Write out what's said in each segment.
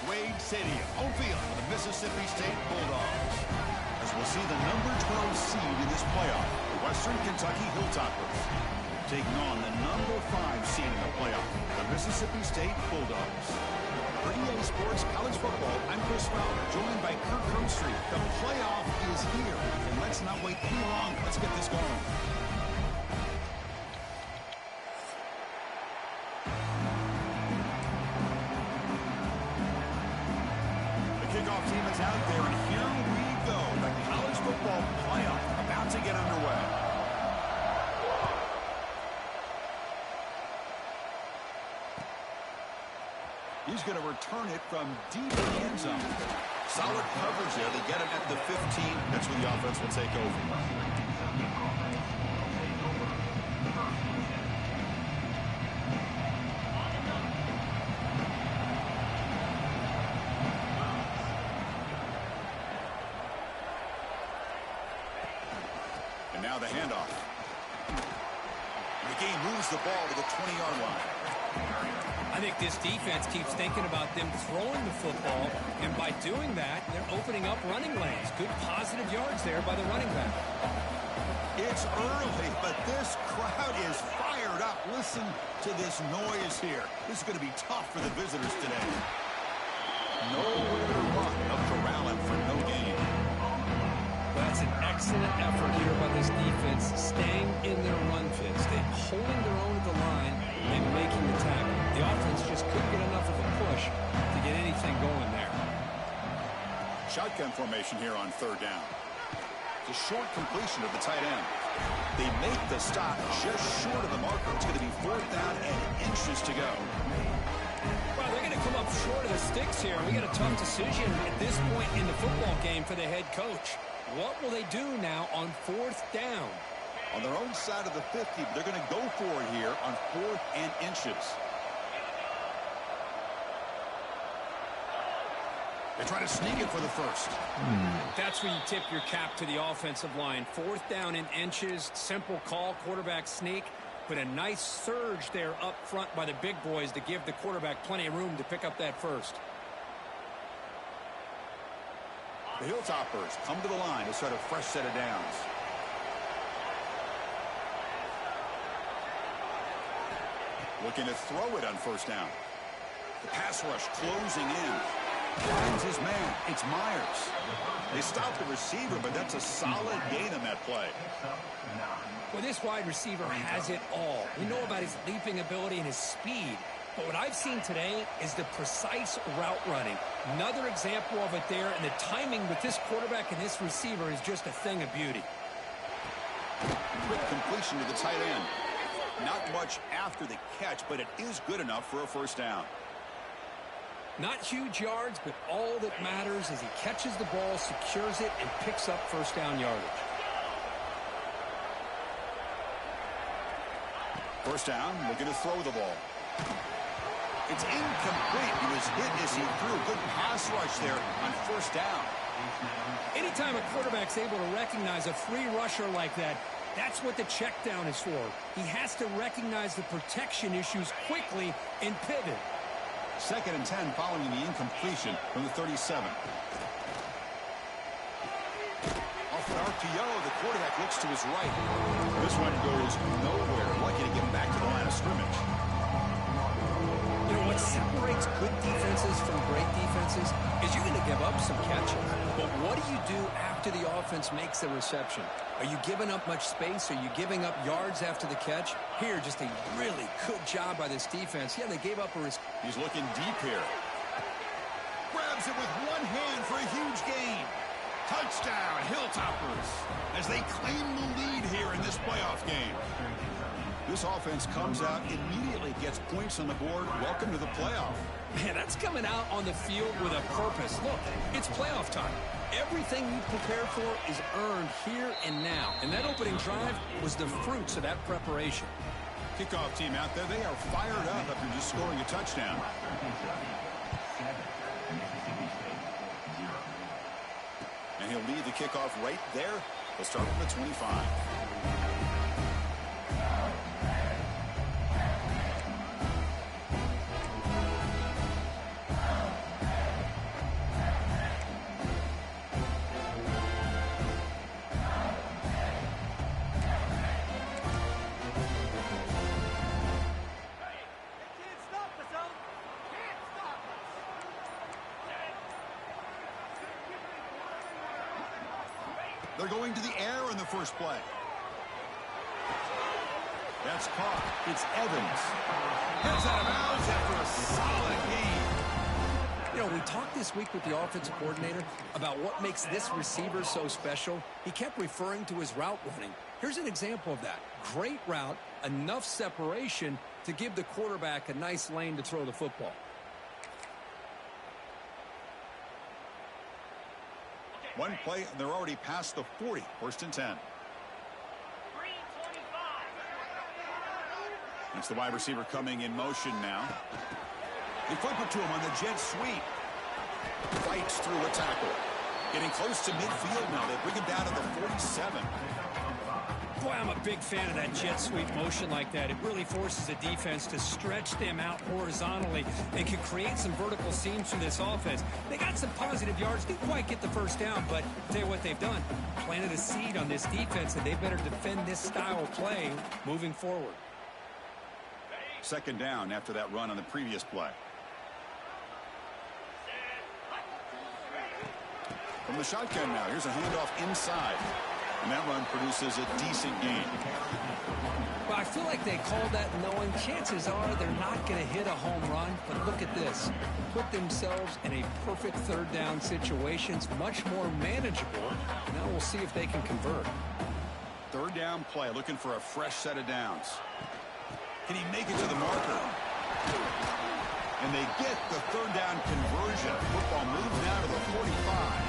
Wade Stadium, home field for the Mississippi State Bulldogs. As we'll see the number 12 seed in this playoff, the Western Kentucky Hilltoppers, taking on the number 5 seed in the playoff, the Mississippi State Bulldogs. For EA Sports College Football, I'm Chris Fowler, joined by Kirk Herbstreit. The playoff is here, and let's not wait too long. Let's get this going. The kickoff team is out there, and here we go. The college football playoff about to get underway. He's going to return it from deep in the end zone. Solid coverage there. They get him at the 15. That's when the offense will take over. And now the handoff. The game moves the ball to the 20-yard line. I think this defense keeps thinking about them throwing the football, and by doing that, they're opening up running lanes. Good positive yards there by the running back. It's early, but this crowd is fired up. Listen to this noise here. This is going to be tough for the visitors today. Nowhere to run. Up corralling for no gain. That's an excellent effort here by this defense, staying in their run fits. They're holding their own at the line and making the tackle. The offense just couldn't get enough of a push to get anything going there. Shotgun formation here on third down. It's a short completion of the tight end. They make the stop just short of the marker. It's going to be fourth down and inches to go. Well, they're going to come up short of the sticks here. We got a tough decision at this point in the football game for the head coach. What will they do now on fourth down? On their own side of the 50, they're going to go for it here on fourth and inches. They try to sneak it for the first. That's where you tip your cap to the offensive line. Fourth down in inches, simple call, quarterback sneak, but a nice surge there up front by the big boys to give the quarterback plenty of room to pick up that first. The Hilltoppers come to the line to start a fresh set of downs. Looking to throw it on first down. The pass rush closing in. Finds his man. It's Myers. They stop the receiver, but that's a solid gain on that play. Well, this wide receiver has it all. We know about his leaping ability and his speed. But what I've seen today is the precise route running. Another example of it there, and the timing with this quarterback and this receiver is just a thing of beauty. Quick completion to the tight end. Not much after the catch, but it is good enough for a first down. Not huge yards, but all that matters is he catches the ball, secures it, and picks up first down yardage. First down, looking to throw the ball. It's incomplete. He was hit as he threw. Good pass rush there on first down. Anytime a quarterback's able to recognize a free rusher like that, that's what the check down is for. He has to recognize the protection issues quickly and pivot. Second and 10 following the incompletion from the 37. Off an RPO, the quarterback looks to his right. This one goes nowhere. Lucky to get back to the line of scrimmage. You know, what separates good defenses from great defenses is you're going to give up some catches. But what do you do after the offense makes the reception? Are you giving up much space? Are you giving up yards after the catch? Here, just a really good job by this defense. Yeah, they gave up a risk. He's looking deep here. Grabs it with one hand for a huge gain. Touchdown, Hilltoppers, as they claim the lead here in this playoff game. This offense comes out, immediately gets points on the board. Welcome to the playoff. Man, that's coming out on the field with a purpose. Look, it's playoff time. Everything you prepare for is earned here and now. And that opening drive was the fruits of that preparation. Kickoff team out there, they are fired up after just scoring a touchdown. And he'll lead the kickoff right there. He'll start from the 25. They're going to the air in the first play. That's caught. It's Evans. Heads out of bounds after a solid gain. You know, we talked this week with the offensive coordinator about what makes this receiver so special. He kept referring to his route running. Here's an example of that. Great route, enough separation to give the quarterback a nice lane to throw the football. One play, and they're already past the 40. First and 10. It's the wide receiver coming in motion now. They flip it to him on the jet sweep. Fights through a tackle. Getting close to midfield now. They bring him down to the 47. Boy, I'm a big fan of that jet sweep motion like that. It really forces the defense to stretch them out horizontally and can create some vertical seams from this offense. They got some positive yards. Didn't quite get the first down, but I'll tell you what they've done. Planted a seed on this defense, and they better defend this style of play moving forward. Second down after that run on the previous play. From the shotgun now, here's a handoff inside. And that run produces a decent gain. Well, I feel like they called that knowing chances are they're not going to hit a home run. But look at this. Put themselves in a perfect third down situation. It's much more manageable. Now we'll see if they can convert. Third down play, looking for a fresh set of downs. Can he make it to the marker? And they get the third down conversion. Football moves now to the 45.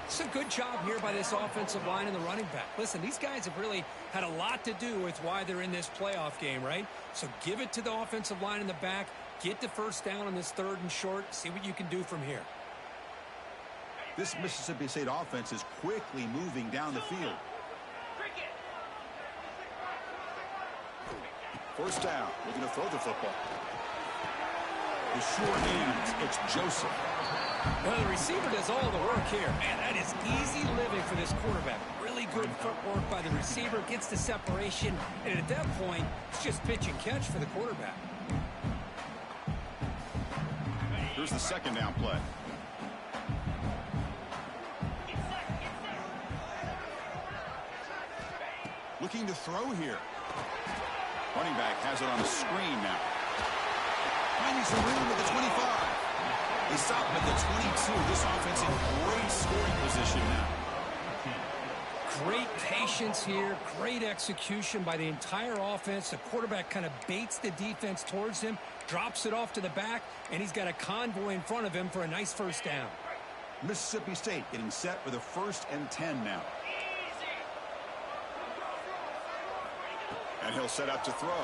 It's a good job here by this offensive line and the running back. Listen, these guys have really had a lot to do with why they're in this playoff game, right? So give it to the offensive line in the back. Get the first down on this third and short. See what you can do from here. This Mississippi State offense is quickly moving down the field. First down, looking to throw the football. The sure hands, it's Joseph. Well, the receiver does all the work here. Man, that is easy living for this quarterback. Really good footwork by the receiver, gets the separation, and at that point, it's just pitch and catch for the quarterback. Here's the second down play. Looking to throw here. Running back has it on the screen now. Finding some room at the 25. They stop him at the 22. This offense in great scoring position now. Great patience here. Great execution by the entire offense. The quarterback kind of baits the defense towards him, drops it off to the back, and he's got a convoy in front of him for a nice first down. Mississippi State getting set for the 1st and 10 now. And he'll set up to throw.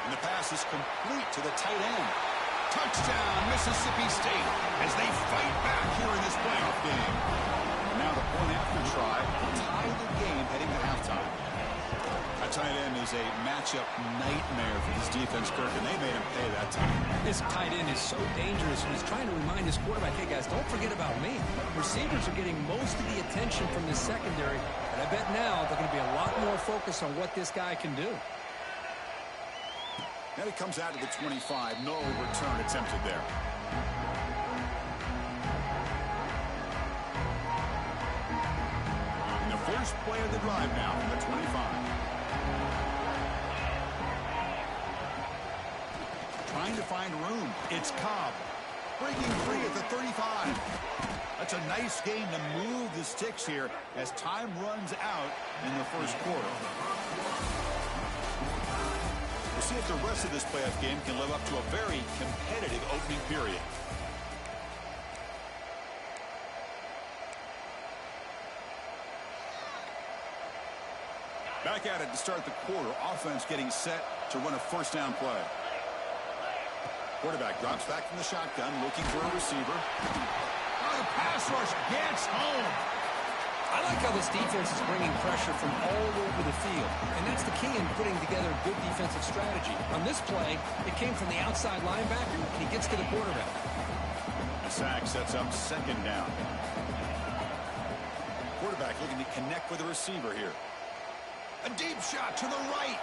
And the pass is complete to the tight end. Touchdown, Mississippi State, as they fight back here in this playoff game. Now the point after try to tie the game heading to halftime. That tight end is a matchup nightmare for this defense, Kirk, and they made him pay that time. This tight end is so dangerous. He's trying to remind his quarterback, hey, guys, don't forget about me. Receivers are getting most of the attention from this secondary, but I bet now they're going to be a lot more focused on what this guy can do. Now he comes out to the 25. No return attempted there. And the first play of the drive now from the 25. Trying to find room. It's Cobb. Breaking free at the 35. That's a nice gain to move the sticks here as time runs out in the first quarter. We'll see if the rest of this playoff game can live up to a very competitive opening period. Back at it to start the quarter. Offense getting set to run a first down play. Quarterback drops back from the shotgun, looking for a receiver. Oh, the pass rush gets home. I like how this defense is bringing pressure from all over the field, and that's the key in putting together a good defensive strategy. On this play, it came from the outside linebacker, and he gets to the quarterback. The sack sets up second down. Quarterback looking to connect with the receiver here. A deep shot to the right.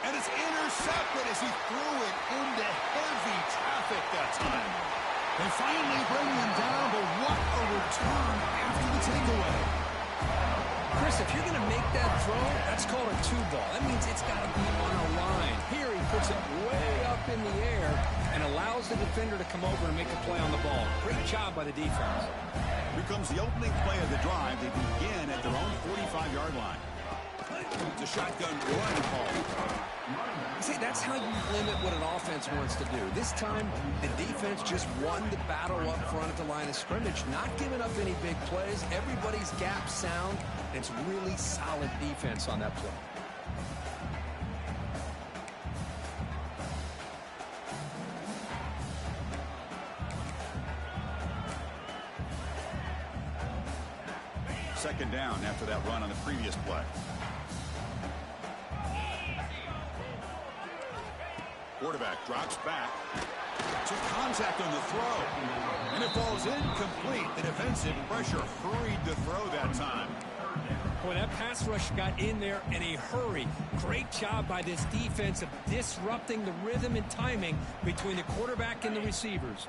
And it's intercepted as he threw it into heavy traffic that time. They finally bring him down, but what a return after the takeaway. Chris, if you're going to make that throw, that's called a two ball. That means it's got to be on a line. Here he puts it way up in the air and allows the defender to come over and make a play on the ball. Great job by the defense. Here comes the opening play of the drive. They begin at their own 45-yard line. It's a shotgun run call. See, that's how you limit what an offense wants to do. This time, the defense just won the battle up front at the line of scrimmage, not giving up any big plays. Everybody's gap sound. It's really solid defense on that play. Second down after that run on the previous play. Quarterback drops back. Took contact on the throw. And it falls incomplete. The defensive pressure hurried to throw that time. Boy, that pass rush got in there in a hurry. Great job by this defense of disrupting the rhythm and timing between the quarterback and the receivers.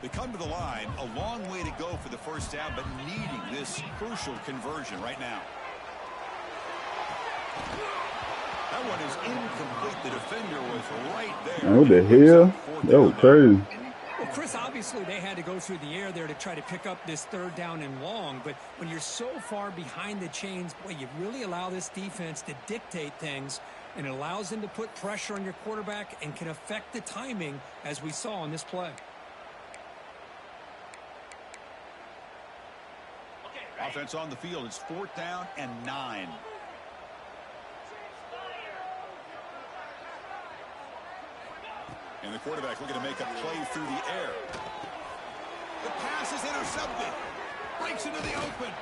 They come to the line, a long way to go for the first down, but needing this crucial conversion right now. That one is incomplete. The defender was right there. What the hell? That was crazy. Well, Chris, obviously they had to go through the air there to try to pick up this third down and long, but when you're so far behind the chains, boy, you really allow this defense to dictate things, and it allows them to put pressure on your quarterback and can affect the timing, as we saw on this play. Offense on the field. It's 4th down and 9. And the quarterback looking to make a play through the air. The pass is intercepted. Breaks into the open.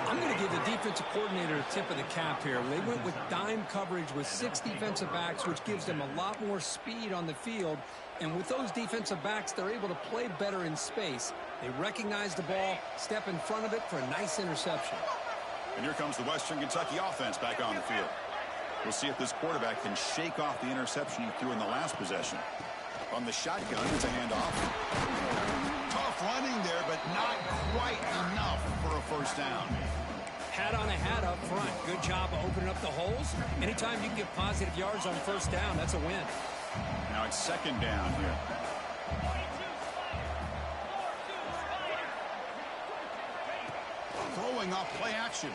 I'm going to give the defensive coordinator a tip of the cap here. They went with dime coverage with 6 defensive backs, which gives them a lot more speed on the field. And with those defensive backs, they're able to play better in space. They recognize the ball, step in front of it for a nice interception. And here comes the Western Kentucky offense back on the field. We'll see if this quarterback can shake off the interception he threw in the last possession. On the shotgun, it's a handoff. Tough running there, but not quite enough for a first down. Hat on a hat up front. Good job of opening up the holes. Anytime you can get positive yards on first down, that's a win. Now it's second down here. Throwing off play action.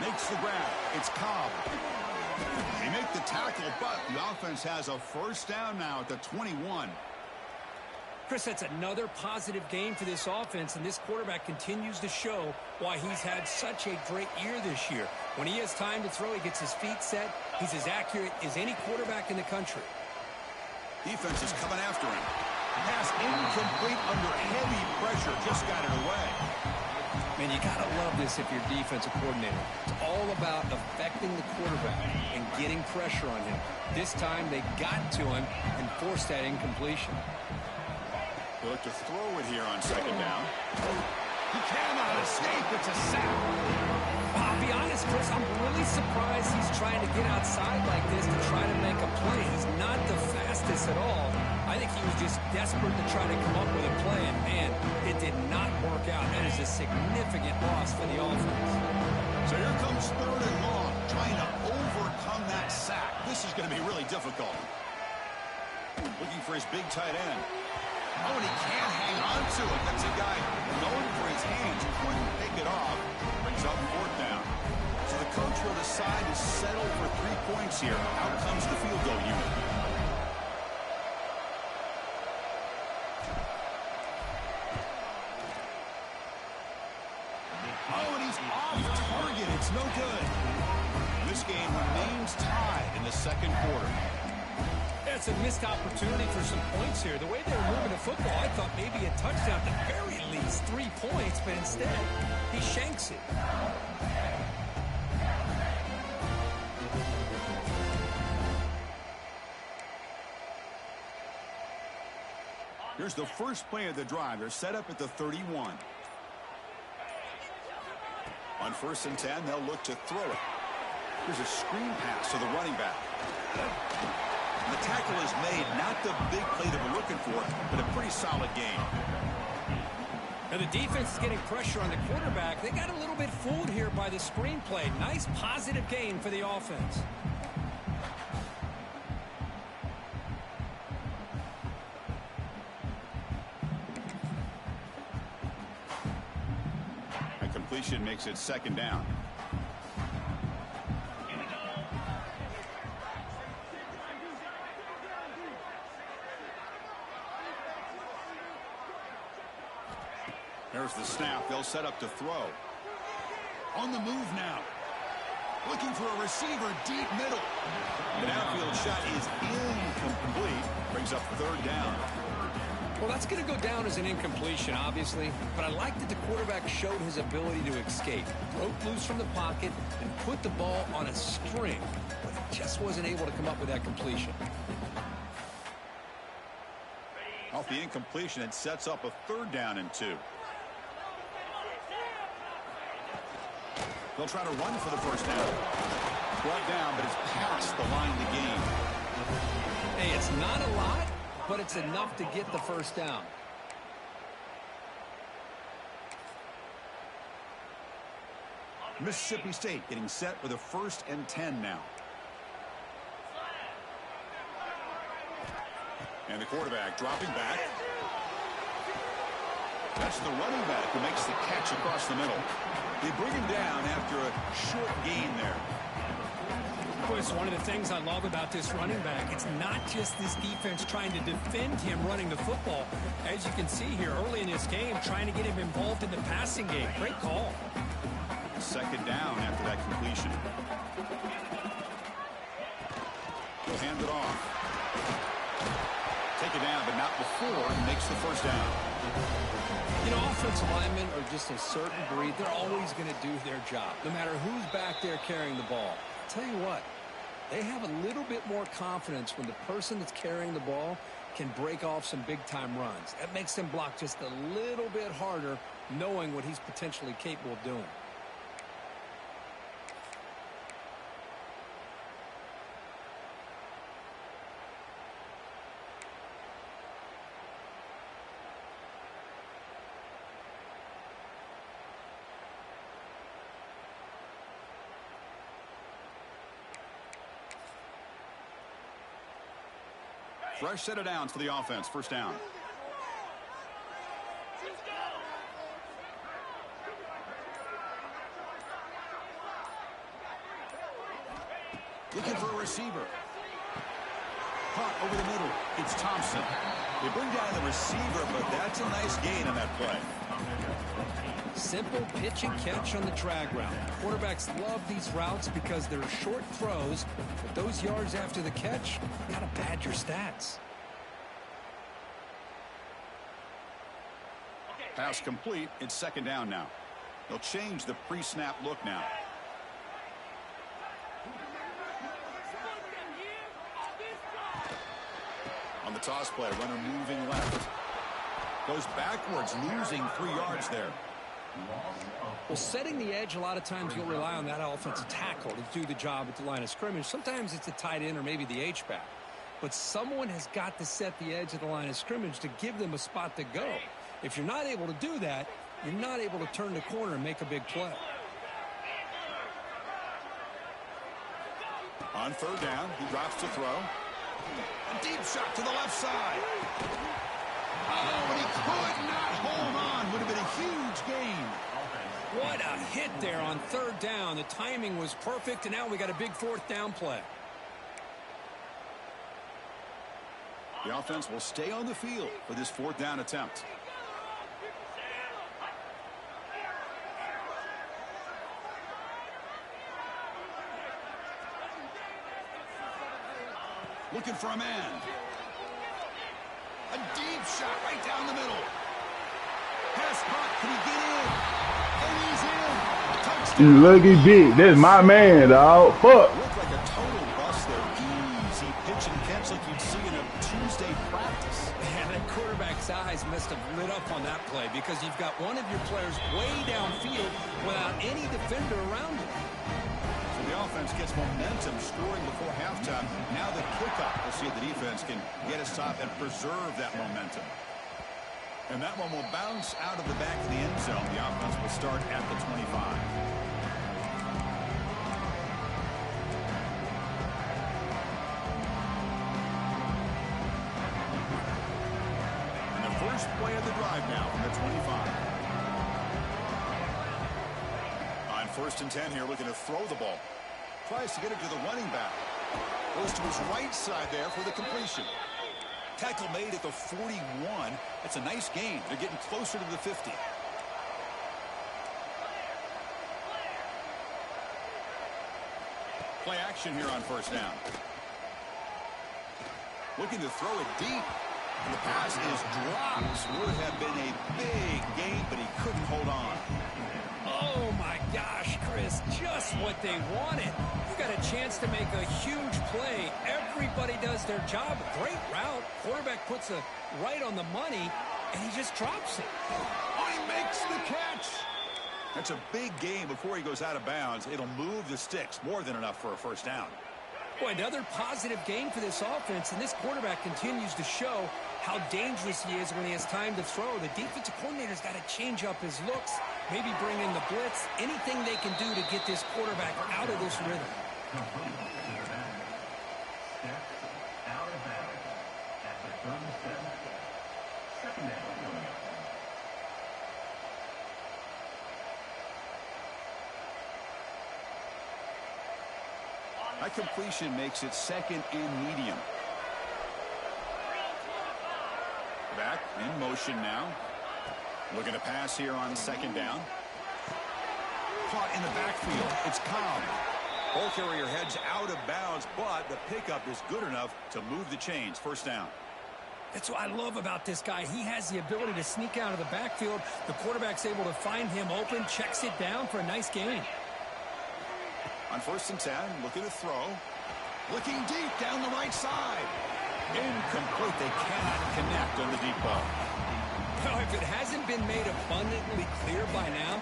Makes the grab. It's Cobb. They make the tackle, but the offense has a first down now at the 21. Chris, that's another positive game for this offense, and this quarterback continues to show why he's had such a great year this year. When he has time to throw, he gets his feet set. He's as accurate as any quarterback in the country. Defense is coming after him. Pass incomplete under heavy pressure. Just got it away. Man, you got to love this if you're a defensive coordinator. It's all about affecting the quarterback and getting pressure on him. This time they got to him and forced that incompletion. They look to throw it here on second down. He cannot escape. It's a sack. I'll be honest, Chris, I'm really surprised he's trying to get outside like this to try to make a play. He's not the fastest at all. I think he was just desperate to try to come up with a play, and, man, it did not work out. That is a significant loss for the offense. So here comes third and long, trying to overcome that sack. This is going to be really difficult. Looking for his big tight end. Oh, and he can't hang on to it. That's a guy known for his hands. Couldn't pick it off. Brings up 4th down. So the coach will decide to settle for 3 points here. Out comes the field goal unit. Oh, and he's off target. It's no good. This game remains tied in the second quarter. It's a missed opportunity for some points here. The way they were moving the football, I thought maybe a touchdown, at the very least 3 points, but instead he shanks it. Here's the first play of the drive. They're set up at the 31. On 1st and 10, they'll look to throw it. Here's a screen pass to the running back. The tackle is made, not the big play that we're looking for, but a pretty solid gain. And the defense is getting pressure on the quarterback. They got a little bit fooled here by the screenplay. Nice positive gain for the offense. A completion makes it second down. There's the snap. They'll set up to throw. On the move now. Looking for a receiver deep middle. The downfield shot is incomplete. Brings up third down. Well, that's going to go down as an incompletion, obviously. But I like that the quarterback showed his ability to escape. Broke loose from the pocket and put the ball on a string. But he just wasn't able to come up with that completion. Off the incompletion, it sets up a third down and 2. They'll try to run for the first down. Brought down, but it's past the line to gain. Hey, it's not a lot, but it's enough to get the first down. Mississippi State getting set with a 1st and 10 now. And the quarterback dropping back. That's the running back who makes the catch across the middle. They bring him down after a short gain there. Boy, it's one of the things I love about this running back. It's not just this defense trying to defend him running the football. As you can see here early in this game, trying to get him involved in the passing game. Great call. Second down after that completion. He'll hand it off. Take it down, but not before he makes the first down. You know, offensive linemen are just a certain breed. They're always going to do their job, no matter who's back there carrying the ball. I'll tell you what, they have a little bit more confidence when the person that's carrying the ball can break off some big-time runs. That makes them block just a little bit harder, knowing what he's potentially capable of doing. Fresh set of downs for the offense. First down. Looking for a receiver. Caught over the middle. It's Thompson. They bring down the receiver, but that's a nice gain on that play. Simple pitch and catch on the drag route. Quarterbacks love these routes because they're short throws, but those yards after the catch, you gotta pad your stats. Pass complete. It's second down now. They'll change the pre-snap look now. On the toss play, runner moving left. Goes backwards, losing 3 yards there. Well, setting the edge, a lot of times you'll rely on that offensive tackle to do the job at the line of scrimmage. Sometimes it's a tight end or maybe the H-back. But someone has got to set the edge of the line of scrimmage to give them a spot to go. If you're not able to do that, you're not able to turn the corner and make a big play. On third down, he drops to throw. A deep shot to the left side. Oh, but he could not hold on. Would have been a huge gain. What a hit there on third down. The timing was perfect, and now we got a big fourth down play. The offense will stay on the field for this fourth down attempt. Looking for a man. A deep shot right down the middle. Pass caught. Can he get in? And he's in. Touchdown. You lucky bitch. That's my man, dog. Fuck. Looked like a total bust there. Easy pitch and catch like you'd see in a Tuesday practice. Man, that quarterback's eyes must have lit up on that play because you've got one of your players way downfield without any defender around him. So the offense gets momentum, scoring before halftime. Now the kicker pickup. We'll see if the defense can get a stop and preserve that momentum. And that one will bounce out of the back of the end zone. The offense will start at the 25. And the first play of the drive now from the 25. On 1st and 10 here, looking to throw the ball. Tries to get it to the running back. Goes to his right side there for the completion. Tackle made at the 41. That's a nice gain. They're getting closer to the 50. Play action here on 1st down. Looking to throw it deep. The pass is dropped. Would have been a big gain, but he couldn't hold on. Oh, my gosh, Chris, just what they wanted. You got a chance to make a huge play. Everybody does their job. Great route. Quarterback puts it right on the money, and he just drops it. Oh, he makes the catch. That's a big gain before he goes out of bounds. It'll move the sticks. More than enough for a 1st down. Boy, another positive game for this offense, and this quarterback continues to show how dangerous he is when he has time to throw. The defensive coordinator's got to change up his looks, maybe bring in the blitz, anything they can do to get this quarterback out of this rhythm. That completion makes it 2nd and medium. Back in motion now. Looking to pass here on 2nd down. Caught in the backfield. It's Cobb. Ball carrier heads out of bounds, but the pickup is good enough to move the chains. 1st down. That's what I love about this guy. He has the ability to sneak out of the backfield. The quarterback's able to find him open, checks it down for a nice gain. On 1st and 10, looking to throw. Looking deep down the right side. Incomplete. They cannot connect on the deep ball. Now, if it hasn't been made abundantly clear by now,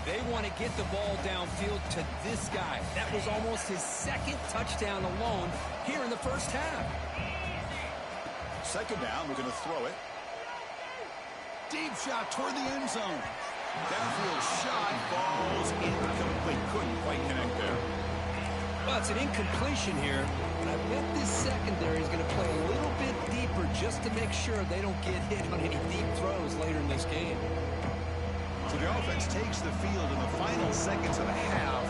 they want to get the ball downfield to this guy. That was almost his 2nd touchdown alone here in the 1st half. 2nd down, we're going to throw it. Deep shot toward the end zone. Downfield shot, falls incomplete. Couldn't quite connect there. Well, it's an incompletion here, but I bet this secondary is going to play a little bit deeper just to make sure they don't get hit on any deep throws later in this game. So the offense takes the field in the final seconds of the half.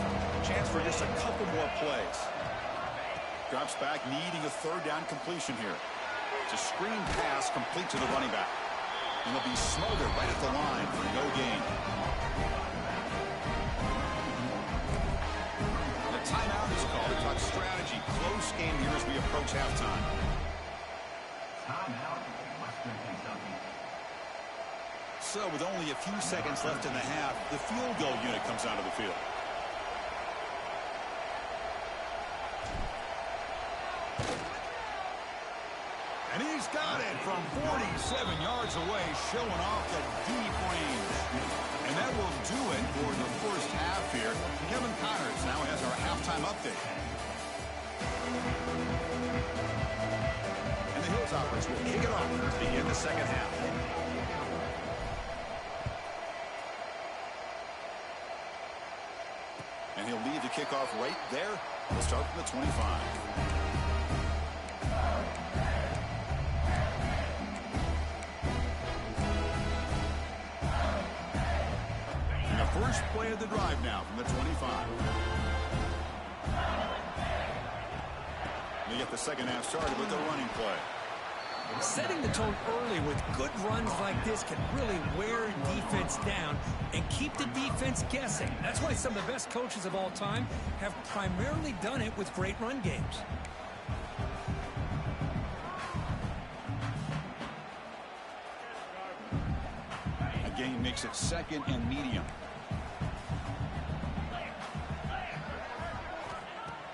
Chance for just a couple more plays. Drops back, needing a 3rd down completion here. It's a screen pass complete to the running back. And they'll be smothered right at the line for no gain. The timeout is called to talk strategy. Close game here as we approach halftime. Timeout, Western Kentucky. So with only a few seconds left in the half, the field goal unit comes out of the field. And he's got it from 47 yards away, showing off the deep range. And that will do it for the 1st half here. Kevin Connors now has our halftime update. And the Hilltoppers will kick it off to begin the 2nd half. And he'll leave the kickoff right there. We'll start from the 25. First play of the drive now from the 25. They get the 2nd half started with the running play. Setting the tone early with good runs like this can really wear defense down and keep the defense guessing. That's why some of the best coaches of all time have primarily done it with great run games. A gain makes it 2nd and medium.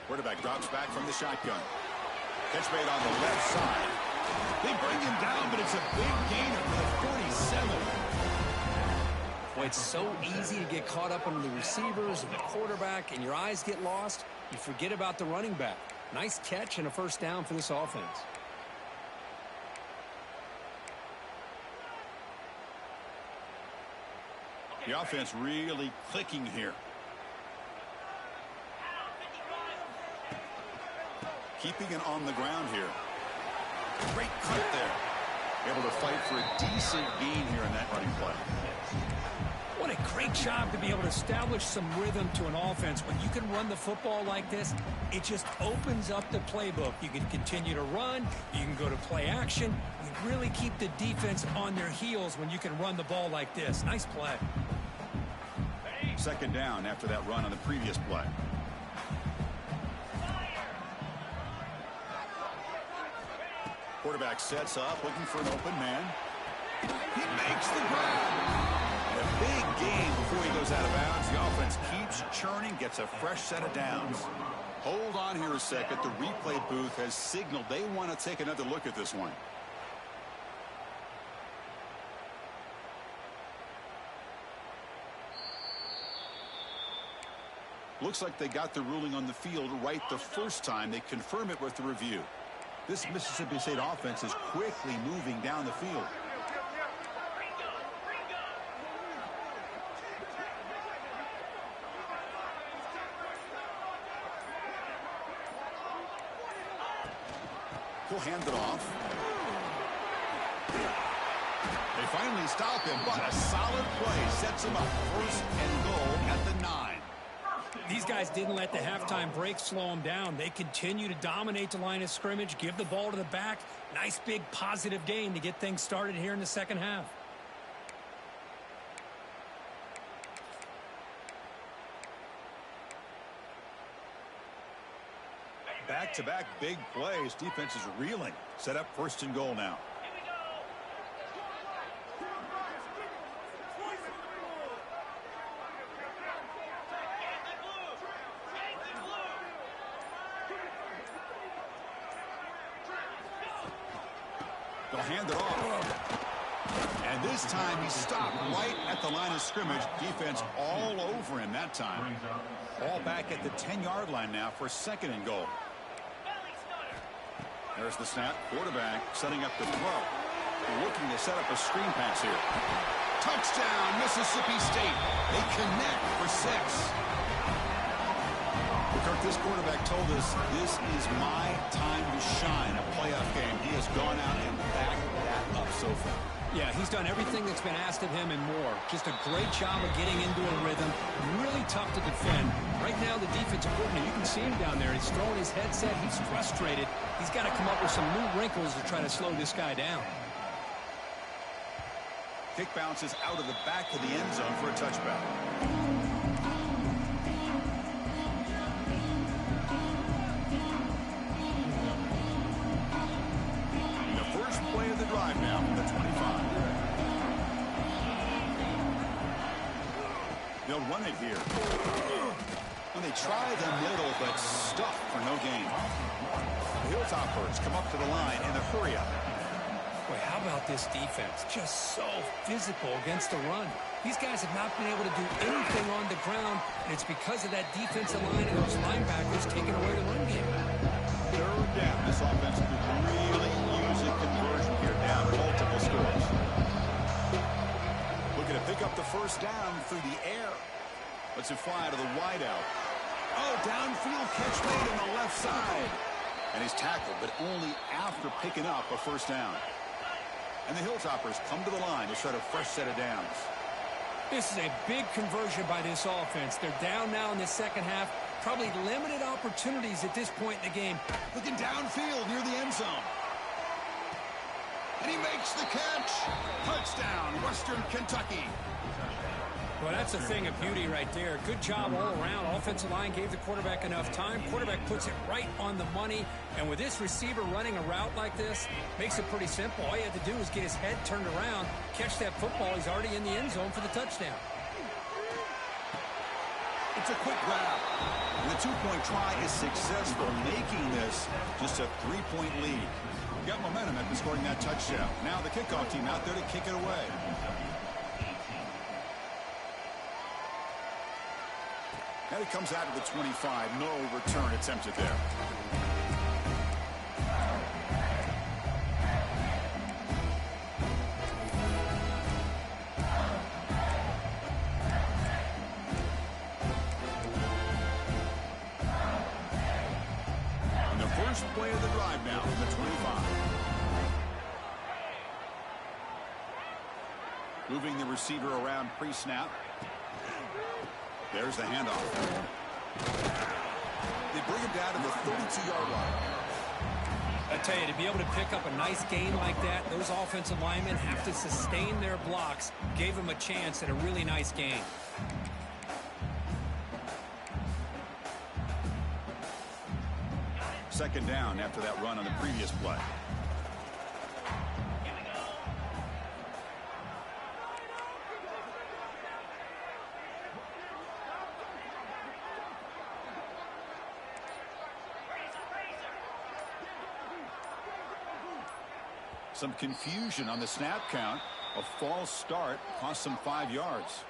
Quarterback drops back from the shotgun. Catch made on the left side. They bring him down, but it's a big gainer for the 47. Boy, it's so easy to get caught up on the receivers and the quarterback, and your eyes get lost. You forget about the running back. Nice catch and a first down for this offense. The offense really clicking here. Keeping it on the ground here. Great cut there. Able to fight for a decent gain here in that running play. What a great job to be able to establish some rhythm to an offense. When you can run the football like this, it just opens up the playbook. You can continue to run. You can go to play action. You really keep the defense on their heels when you can run the ball like this. Nice play. Second down after that run on the previous play. Quarterback sets up, looking for an open man. He makes the grab. A big gain before he goes out of bounds. The offense keeps churning, gets a fresh set of downs. Hold on here a second. The replay booth has signaled they want to take another look at this one. Looks like they got the ruling on the field right the first time. They confirm it with the review. This Mississippi State offense is quickly moving down the field. He'll hand it off. They finally stop him, but a solid play sets him up. First and goal at the 9. These guys didn't let the halftime break slow them down. They continue to dominate the line of scrimmage, give the ball to the back. Nice big positive gain to get things started here in the second half. Back-to-back big plays. Defense is reeling. Set up first and goal now. They'll hand it off. And this time he stopped right at the line of scrimmage. Defense all over him that time. Ball back at the 10-yard line now for second and goal. There's the snap. Quarterback setting up the throw. Looking to set up a screen pass here. Touchdown, Mississippi State. They connect for 6. Kirk, this quarterback told us this is my time to shine, a playoff game. He has gone out and backed that up so far. Yeah, he's done everything that's been asked of him and more. Just a great job of getting into a rhythm. Really tough to defend. Right now, the defensive coordinator, you can see him down there. He's throwing his headset. He's frustrated. He's got to come up with some new wrinkles to try to slow this guy down. Kick bounces out of the back of the end zone for a touchback. Drive now from the 25. They'll run it here. And they try the middle, but stuffed for no gain. The Hilltoppers come up to the line in a hurry up. Boy, how about this defense? Just so physical against the run. These guys have not been able to do anything on the ground, and it's because of that defensive line and those linebackers taking away the run game. Third down. This offense could really use a conversion here, down multiple scores. Looking to pick up the first down through the air. Lets it fly to the wideout. Oh, downfield catch made on the left side. And he's tackled, but only after picking up a first down. And the Hilltoppers come to the line to start a fresh set of downs. This is a big conversion by this offense. They're down now in the second half. Probably limited opportunities at this point in the game. Looking downfield near the end zone. And he makes the catch. Touchdown, Western Kentucky. Well, that's a thing of beauty right there. Good job all around. Offensive line gave the quarterback enough time. Quarterback puts it right on the money. And with this receiver running a route like this, makes it pretty simple. All you have to do is get his head turned around, catch that football. He's already in the end zone for the touchdown. It's a quick grab. And the two-point try is successful, making this just a 3-point lead. Got momentum after scoring that touchdown. Now the kickoff team out there to kick it away. And it comes out of the 25. No return attempted there. First play of the drive now from the 25. Moving the receiver around pre-snap. There's the handoff. They bring him down to the 32-yard line. I tell you, to be able to pick up a nice gain like that, those offensive linemen have to sustain their blocks. Gave him a chance at a really nice gain. Second down after that run on the previous play. Some confusion on the snap count. A false start cost them 5 yards.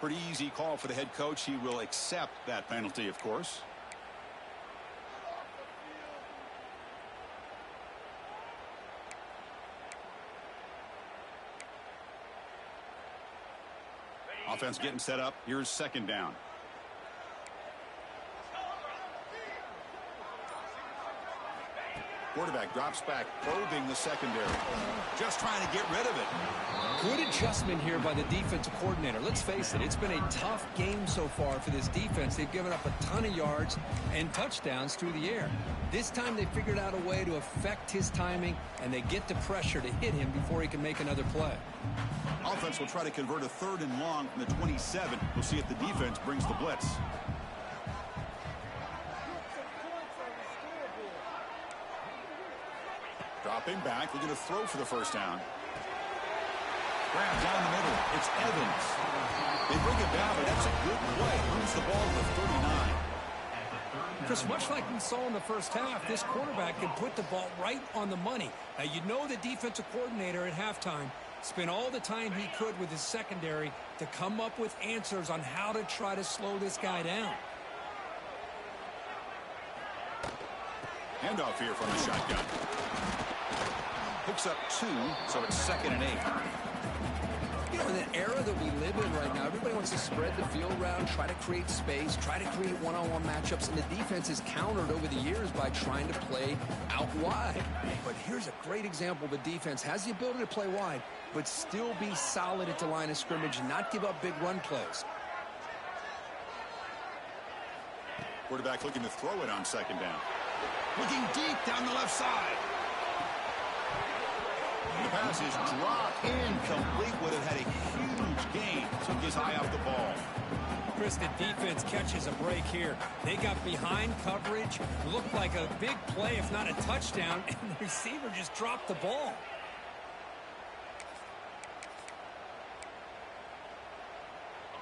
Pretty easy call for the head coach. He will accept that penalty, of course. Offense getting set up. Here's second down. Quarterback drops back, probing the secondary. Just trying to get rid of it. Good adjustment here by the defensive coordinator. Let's face it, it's been a tough game so far for this defense. They've given up a ton of yards and touchdowns through the air. This time they figured out a way to affect his timing, and they get the pressure to hit him before he can make another play. Offense will try to convert a 3rd and long from the 27. We'll see if the defense brings the blitz. Dropping back, looking to throw for the first down. Grab down the middle. It's Evans. They bring it down, but that's a good play. Moves the ball to the 39. Chris, much like we saw in the first half, this quarterback can put the ball right on the money. Now, you know the defensive coordinator at halftime spent all the time he could with his secondary to come up with answers on how to try to slow this guy down. Handoff here from the shotgun. Picks up 2, so it's 2nd and 8. You know, in the era that we live in right now, everybody wants to spread the field around, try to create space, try to create one-on-one matchups, and the defense is countered over the years by trying to play out wide. But here's a great example. The defense has the ability to play wide, but still be solid at the line of scrimmage and not give up big run plays. Quarterback looking to throw it on second down. Looking deep down the left side. The pass is dropped incomplete. Would have had a huge gain. Took his eye off the ball. Chris, the defense catches a break here. They got behind coverage. Looked like a big play, if not a touchdown, and the receiver just dropped the ball.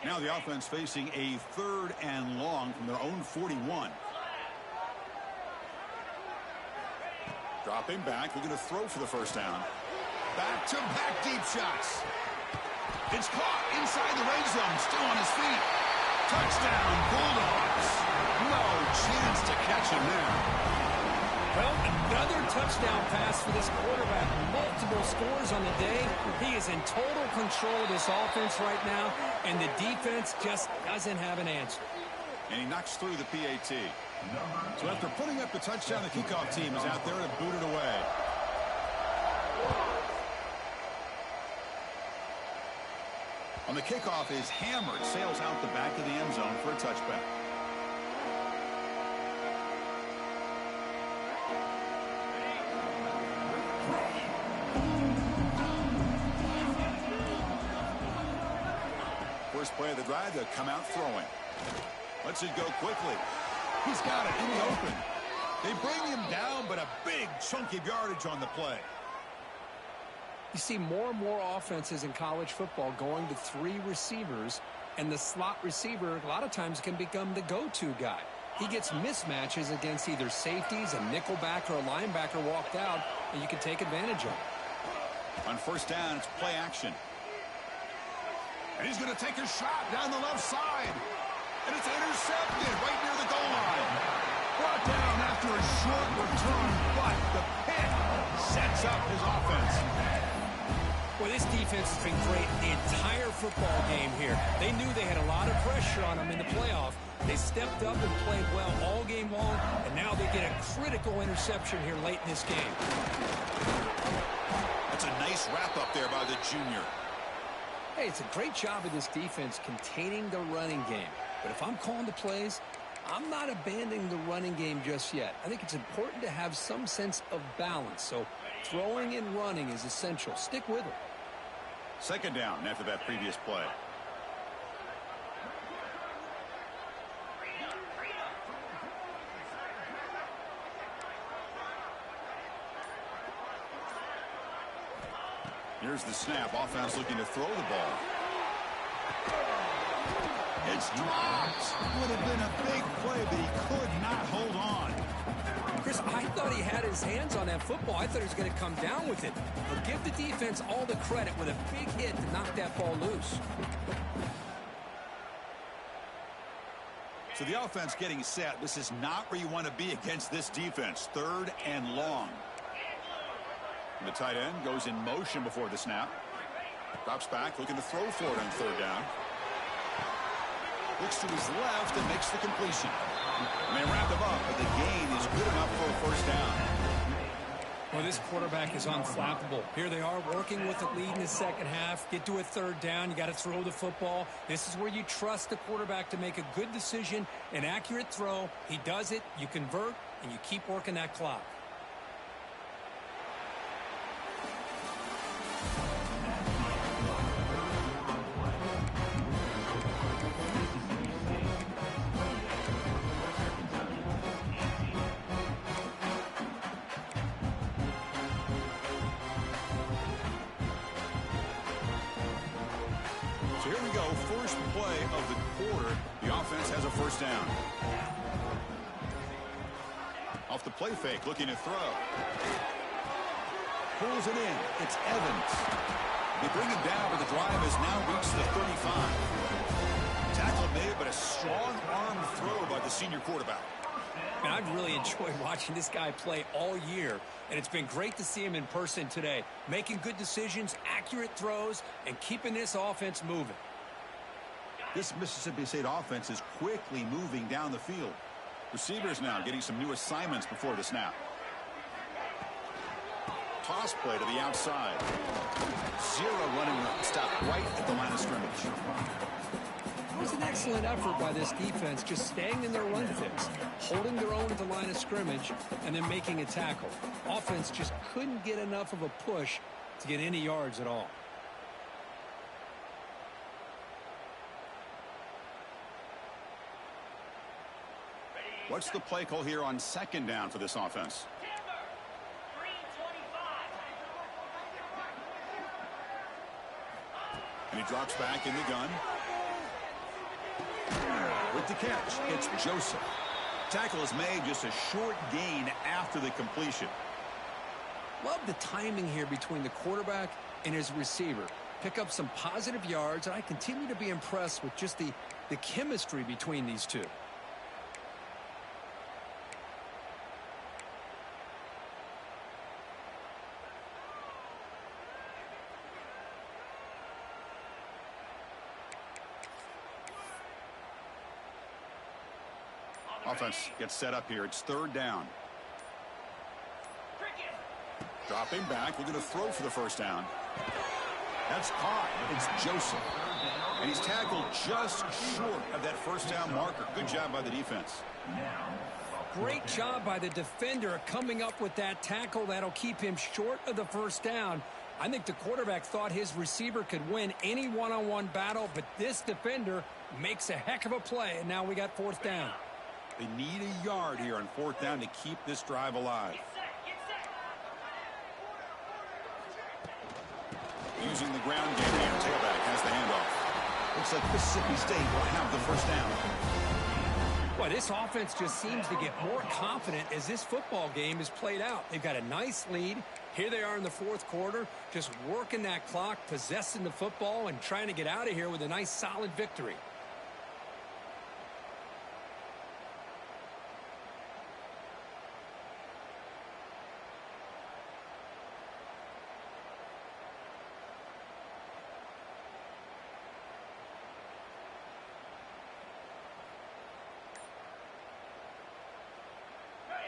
Now the offense facing a 3rd and long from their own 41. Dropping back, looking to throw for the first down. Back-to-back deep shots. It's caught inside the red zone, still on his feet. Touchdown, Bulldogs. No chance to catch him there. Well, another touchdown pass for this quarterback. Multiple scores on the day. He is in total control of this offense right now, and the defense just doesn't have an answer. And he knocks through the PAT. So after putting up the touchdown, the kickoff team is out there to boot it away. On the kickoff is hammered, sails out the back of the end zone for a touchback. First play of the drive, they'll come out throwing. Lets it go quickly. He's got it in the open. They bring him down, but a big chunk of yardage on the play. You see more and more offenses in college football going to 3 receivers, and the slot receiver a lot of times can become the go-to guy. He gets mismatches against either safeties, a nickelback, or a linebacker walked out, and you can take advantage of it. On first down, it's play action. And he's going to take a shot down the left side. And it's intercepted right near the goal line. Brought down after a short return, but the pick sets up his offense. Well, this defense has been great the entire football game here. They knew they had a lot of pressure on them in the playoff. They stepped up and played well all game long, and now they get a critical interception here late in this game. That's a nice wrap-up there by the junior. Hey, it's a great job of this defense containing the running game. But if I'm calling the plays, I'm not abandoning the running game just yet. I think it's important to have some sense of balance. So throwing and running is essential. Stick with it. Second down after that previous play. Here's the snap. Offense looking to throw the ball. It's dropped. Would have been a big play, but he could not hold on. Chris, I thought he had his hands on that football. I thought he was going to come down with it. But give the defense all the credit with a big hit to knock that ball loose. So the offense getting set. This is not where you want to be against this defense. Third and long. And the tight end goes in motion before the snap. Drops back, looking to throw for it on third down. Looks to his left and makes the completion. And they wrap him up, but the gain is good enough for a first down. Well, this quarterback is unflappable. Here they are working with the lead in the second half. Get to a third down. You got to throw the football. This is where you trust the quarterback to make a good decision, an accurate throw. He does it, you convert, and you keep working that clock. So here we go, first play of the quarter. The offense has a first down. Off the play fake, looking to throw. Pulls it in. It's Evans. They bring him down, but the drive has now reached the 35. Tackle made, but a strong arm throw by the senior quarterback. And I've really enjoyed watching this guy play all year, and it's been great to see him in person today, making good decisions, accurate throws, and keeping this offense moving. This Mississippi State offense is quickly moving down the field. Receivers now getting some new assignments before the snap. Toss play to the outside. Zero running stop right at the line of scrimmage. It was an excellent effort by this defense, just staying in their run fix, holding their own at the line of scrimmage, and then making a tackle. Offense just couldn't get enough of a push to get any yards at all. What's the play call here on second down for this offense? And he drops back in the gun. With the catch, it's Joseph. Tackle is made, just a short gain after the completion. Love the timing here between the quarterback and his receiver. Pick up some positive yards, and I continue to be impressed with just the chemistry between these two. Offense gets set up here. It's third down. Dropping back. We're going to throw for the first down. That's caught. It's Joseph. And he's tackled just short of that first down marker. Good job by the defense. Great job by the defender coming up with that tackle. That'll keep him short of the first down. I think the quarterback thought his receiver could win any one-on-one battle, but this defender makes a heck of a play, and now we got fourth down. They need a yard here on fourth down to keep this drive alive. Using the ground game here. Tailback has the handoff. Looks like Mississippi State will have the first down. Well, this offense just seems to get more confident as this football game is played out. They've got a nice lead. Here they are in the fourth quarter, just working that clock, possessing the football, and trying to get out of here with a nice, solid victory.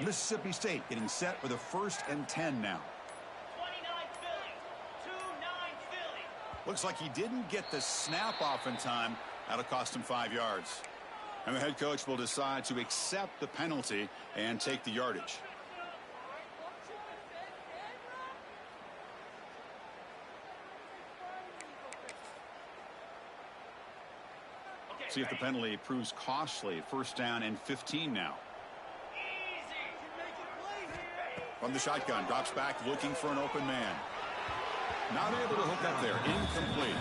Mississippi State getting set for the 1st and 10 now. 29 Philly. 2-9 Philly. Looks like he didn't get the snap off in time. That'll cost him 5 yards. And the head coach will decide to accept the penalty and take the yardage. See if the penalty proves costly. 1st down and 15 now. From the shotgun, drops back looking for an open man. Not able to hook up there. Incomplete.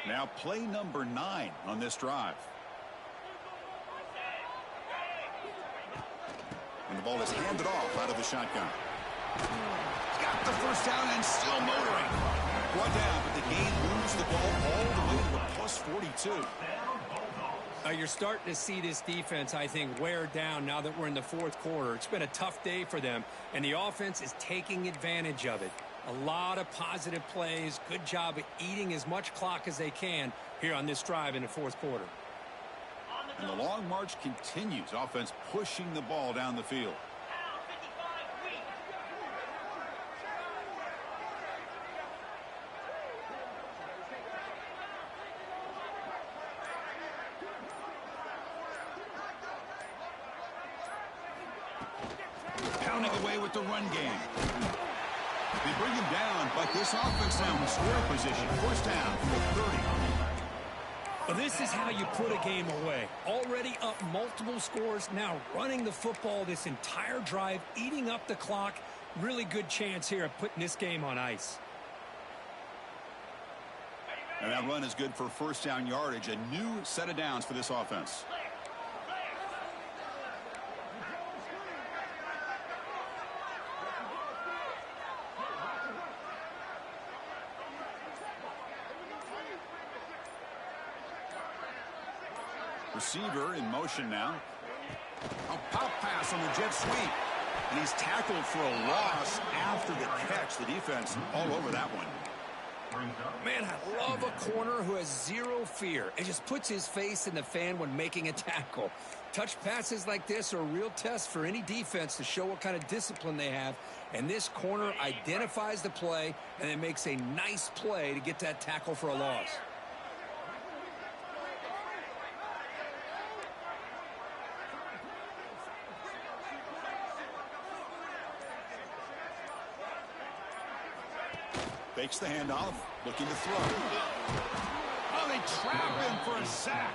Now play number 9 on this drive. And the ball is handed off out of the shotgun. Got the 1st down and still motoring. Brought down, but the Gain moves the ball all the way to the plus 42. You're starting to see this defense, I think, wear down now that we're in the 4th quarter. It's been a tough day for them, and the offense is taking advantage of it. A lot of positive plays. Good job of eating as much clock as they can here on this drive in the 4th quarter. And the long march continues. Offense pushing the ball down the field. Pounding away with the run game. They bring him down, but this offense now in scoring position. 1st down for 30. Well, this is how you put a game away. Already up multiple scores, now running the football this entire drive, eating up the clock. Really good chance here of putting this game on ice. And that run is good for 1st down yardage. A new set of downs for this offense. Receiver in motion now. A pop pass on the jet sweep. And he's tackled for a loss after the catch. The defense all over that one. Man, I love a corner who has zero fear and just puts his face in the fan when making a tackle. Touch passes like this are a real test for any defense to show what kind of discipline they have. And this corner identifies the play and then makes a nice play to get that tackle for a loss. Fakes the handoff, looking to throw. Oh, they trap him for a sack.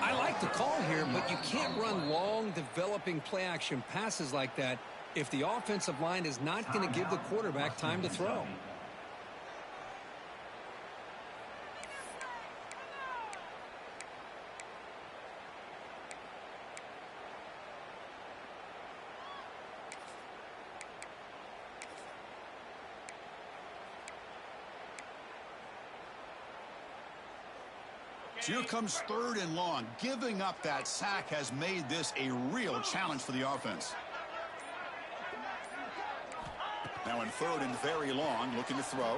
I like the call here, but you can't run long, developing play-action passes like that if the offensive line is not going to give the quarterback time to throw. Here comes 3rd and long. Giving up that sack has made this a real challenge for the offense. Now in 3rd and very long, looking to throw.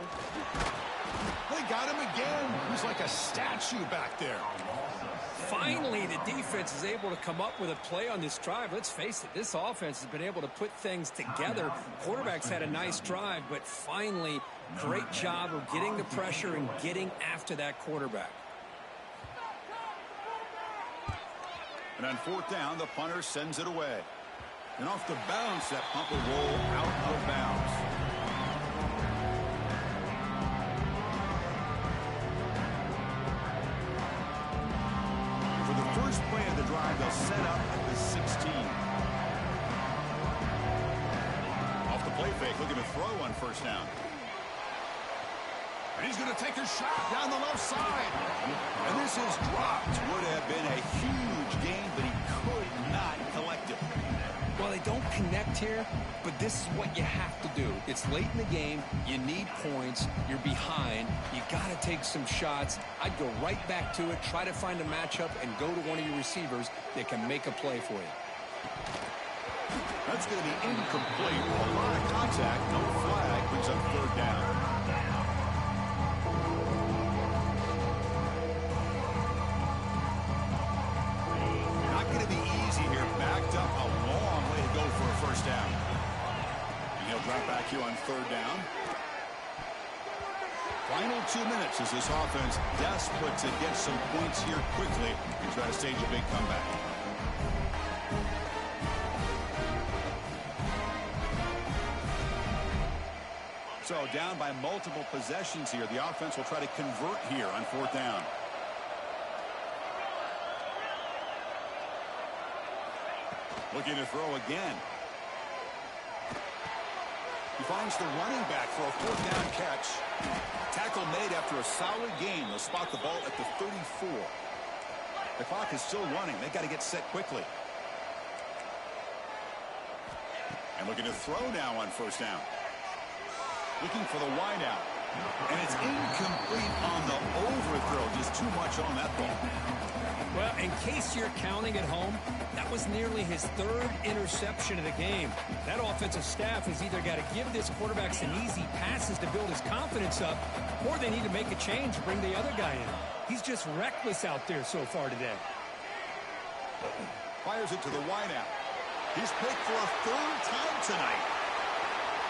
They got him again. He's like a statue back there. Finally, the defense is able to come up with a play on this drive. Let's face it, this offense has been able to put things together. Quarterback's had a nice drive, but finally, great job of getting the pressure and getting after that quarterback. And on 4th down, the punter sends it away. And off the bounce, that punt will roll out of bounds. For the first play of the drive, they'll set up at the 16. Off the play fake, looking to throw on 1st down. And he's going to take a shot down the left side. And this is dropped. Would have been a huge gain, but he could not collect it. Well, they don't connect here, but this is what you have to do. It's late in the game. You need points. You're behind. You got to take some shots. I'd go right back to it, try to find a matchup, and go to one of your receivers that can make a play for you. That's going to be incomplete. A lot of contact, no flag, brings up third down. Not going to be easy here. Backed up a long way to go for a first down. And he'll drop back here on third down. Final 2 minutes as this offense desperate to get some points here quickly and try to stage a big comeback. So down by multiple possessions here. The offense will try to convert here on fourth down. Looking to throw again. He finds the running back for a fourth down catch. Tackle made after a solid game. They'll spot the ball at the 34. The clock is still running. They got to get set quickly. And looking to throw now on first down. Looking for the wide out. And it's incomplete on the overthrow. Just too much on that ball. Well, in case you're counting at home, that was nearly his third interception of the game. That offensive staff has either got to give this quarterback some easy passes to build his confidence up, or they need to make a change to bring the other guy in. He's just reckless out there so far today. Fires it to the wide out. He's picked for a third time tonight.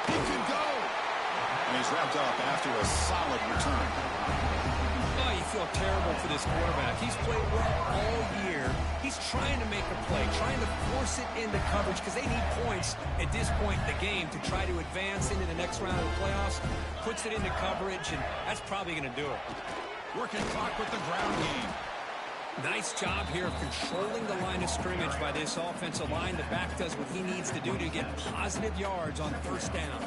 He can go. And he's wrapped up after a solid return. Oh, you feel terrible for this quarterback. He's played well all year. He's trying to make a play, trying to force it into coverage because they need points at this point in the game to try to advance into the next round of the playoffs. Puts it into coverage, and that's probably going to do it. Working clock with the ground game. Nice job here of controlling the line of scrimmage by this offensive line. The back does what he needs to do to get positive yards on first down.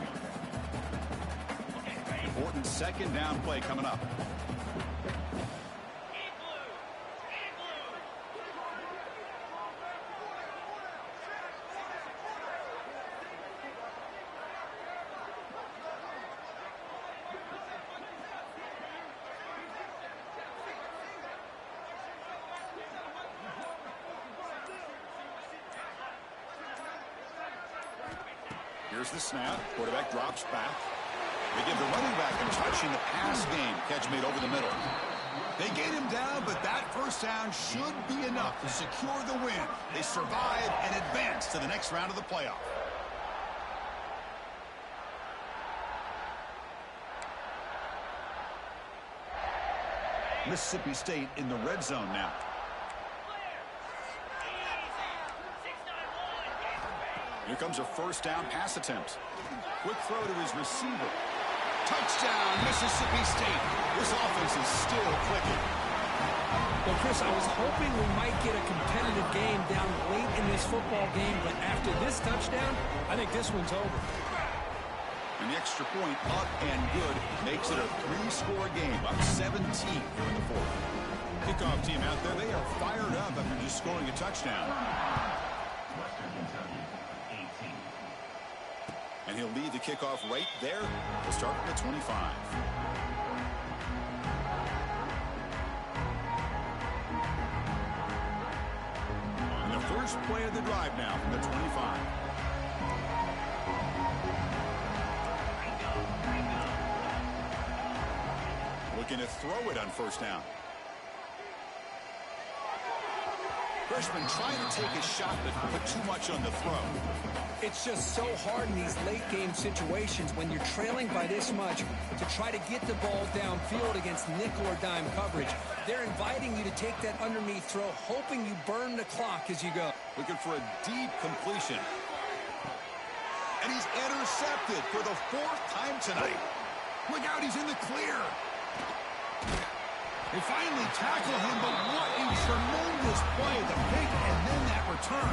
Important second down play coming up. Here's the snap. Quarterback drops back. They give the running back a touch in the pass game. Catch made over the middle. They get him down, but that first down should be enough to secure the win. They survive and advance to the next round of the playoff. Mississippi State in the red zone now. Here comes a first down pass attempt. Quick throw to his receiver. Touchdown, Mississippi State. This offense is still clicking. Well, Chris, I was hoping we might get a competitive game down late in this football game, but after this touchdown, I think this one's over. And the extra point up and good makes it a three-score game, up 17 here in the fourth. Kickoff team out there, they are fired up after just scoring a touchdown. And he'll lead the kickoff right there. We'll start at the 25. And the first play of the drive now from the 25. Looking to throw it on first down. Freshman trying to take a shot, but put too much on the throw. It's just so hard in these late-game situations when you're trailing by this much to try to get the ball downfield against nickel or dime coverage. They're inviting you to take that underneath throw, hoping you burn the clock as you go. Looking for a deep completion. And he's intercepted for the fourth time tonight. Look out, he's in the clear. They finally tackle him, but what a tremendous play. The pick and then that return.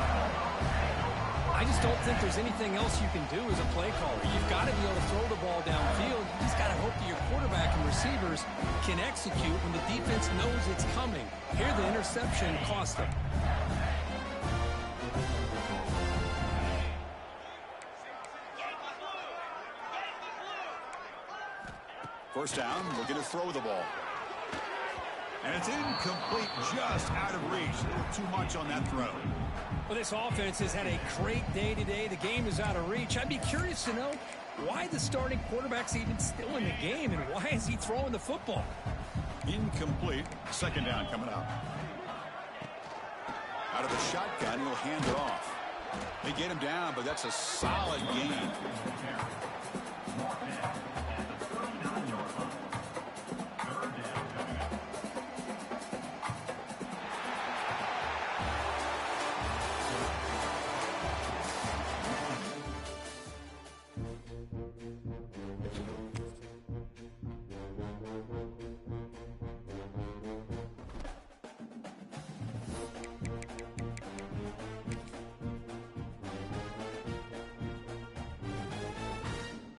I just don't think there's anything else you can do as a play caller. You've got to be able to throw the ball downfield. You just got to hope that your quarterback and receivers can execute when the defense knows it's coming. Here, the interception cost them. First down, looking to throw the ball. And it's incomplete, just out of reach. A little too much on that throw. Well, this offense has had a great day today. The game is out of reach. I'd be curious to know why the starting quarterback's even still in the game, and why is he throwing the football? Incomplete. Second down coming up. Out of the shotgun, he'll hand it off. They get him down, but that's a solid gain.